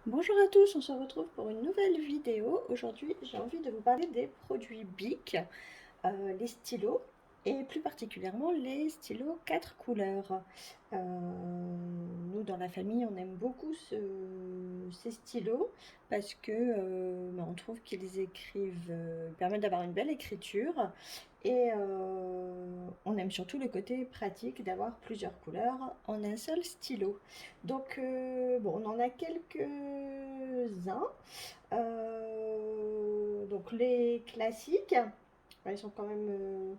Bonjour à tous, on se retrouve pour une nouvelle vidéo. Aujourd'hui, j'ai envie de vous parler des produits Bic, les stylos, et plus particulièrement les stylos 4 couleurs. Nous, dans la famille, on aime beaucoup ces stylos parce que on trouve qu'ils écrivent, permettent d'avoir une belle écriture et on aime surtout le côté pratique d'avoir plusieurs couleurs en un seul stylo. Donc, bon, on en a quelques-uns. Donc, les classiques, ils sont quand même.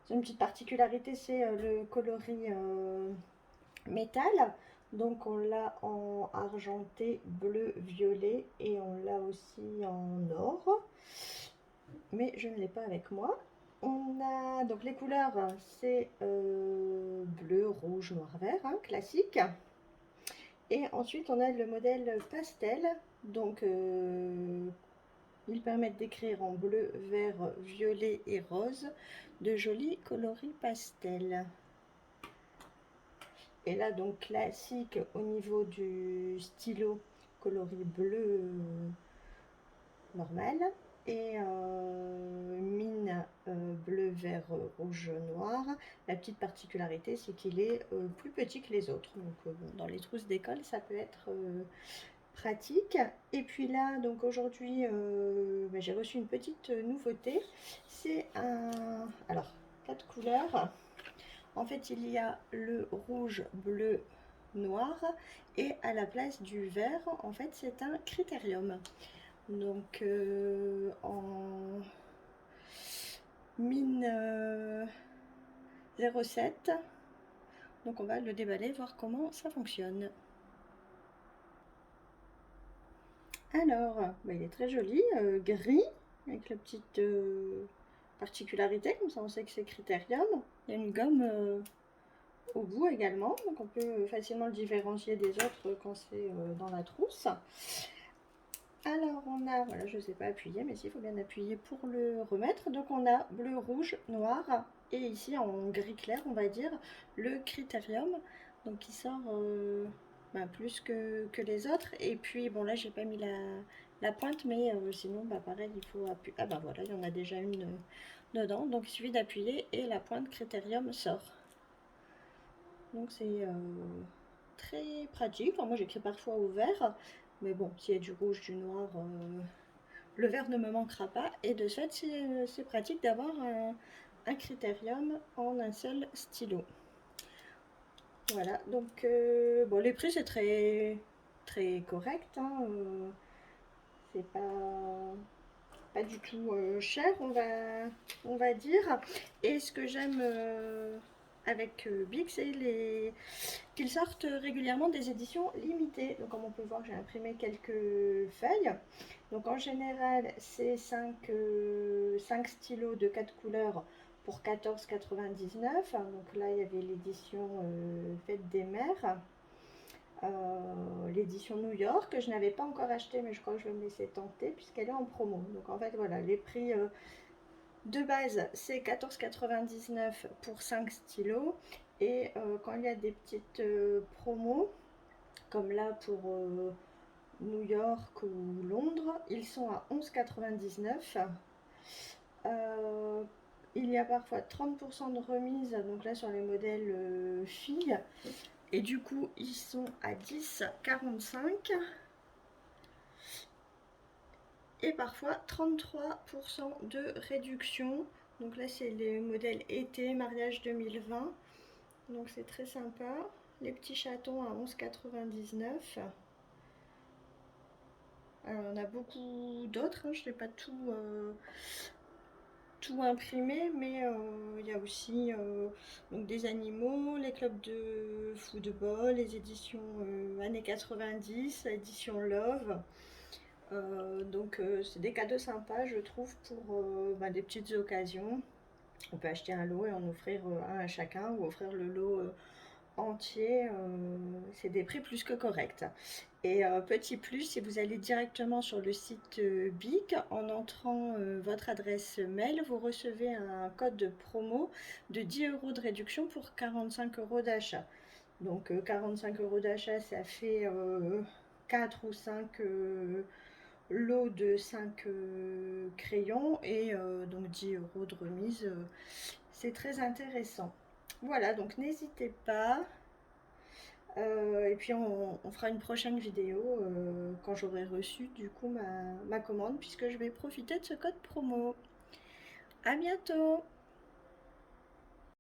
Ils ont une petite particularité, c'est le coloris métal. Donc, on l'a en argenté, bleu, violet et on l'a aussi en or. Mais je ne l'ai pas avec moi. On a donc les couleurs, c'est bleu, rouge, noir, vert, hein, classique. Et ensuite, on a le modèle pastel. Donc, ils permettent d'écrire en bleu, vert, violet et rose de jolis coloris pastel. Et là, donc, classique au niveau du stylo coloris bleu normal. Et mine bleu, vert, rouge, noir. La petite particularité, c'est qu'il est plus petit que les autres. Donc, bon, dans les trousses d'école, ça peut être pratique. Et puis là, donc aujourd'hui, j'ai reçu une petite nouveauté. C'est alors, 4 couleurs. En fait, il y a le rouge, bleu, noir. Et à la place du vert, en fait, c'est un critérium. Donc, en mine 07. Donc, on va le déballer, voir comment ça fonctionne. Alors, il est très joli, gris, avec la petite particularité, comme ça on sait que c'est Critérium. Il y a une gomme au bout également, donc on peut facilement le différencier des autres quand c'est dans la trousse. Alors on a, voilà, je ne sais pas appuyer, mais s'il faut bien appuyer pour le remettre. Donc on a bleu, rouge, noir, et ici en gris clair, on va dire, le Critérium, donc qui sort plus que les autres. Et puis bon, là j'ai pas mis la pointe, mais sinon pareil, il faut appuyer. Ah voilà, il y en a déjà une dedans, donc il suffit d'appuyer et la pointe Critérium sort. Donc c'est très pratique. Enfin, moi j'écris parfois au vert, mais bon, s'il y a du rouge, du noir, le vert ne me manquera pas. Et de ce fait, c'est pratique d'avoir un critérium en un seul stylo. Voilà, donc bon, les prix c'est très correct, hein, c'est pas du tout cher, on va dire. Et ce que j'aime avec Bic, c'est qu'ils sortent régulièrement des éditions limitées. Donc, comme on peut voir, j'ai imprimé quelques feuilles. Donc, en général, c'est 5 stylos de 4 couleurs pour 14,99. Donc là, il y avait l'édition Fête des Mères. L'édition New York que je n'avais pas encore acheté, mais je crois que je vais me laisser tenter puisqu'elle est en promo. Donc en fait voilà, les prix de base c'est 14,99 pour 5 stylos, et quand il y a des petites promos comme là pour New York ou Londres, ils sont à 11,99. Euh, il y a parfois 30% de remise, donc là sur les modèles filles, et du coup ils sont à 10,45. Et parfois 33% de réduction. Donc là c'est les modèles été, mariage 2020. Donc c'est très sympa. Les petits chatons à 11,99. Alors on a beaucoup d'autres, hein. Je n'ai pas tout imprimé, mais il y a aussi donc des animaux, les clubs de football, les éditions années 90, édition Love. Donc c'est des cadeaux sympas, je trouve, pour des petites occasions. On peut acheter un lot et en offrir un à chacun, ou offrir le lot entier. C'est des prix plus que corrects. Et petit plus, si vous allez directement sur le site Bic, en entrant votre adresse mail, vous recevez un code de promo de 10 euros de réduction pour 45 euros d'achat. Donc 45 euros d'achat, ça fait 4 ou 5 lots de 5 crayons et donc 10 € de remise. C'est très intéressant. Voilà, donc n'hésitez pas. Et puis on fera une prochaine vidéo quand j'aurai reçu du coup ma commande, puisque je vais profiter de ce code promo. À bientôt!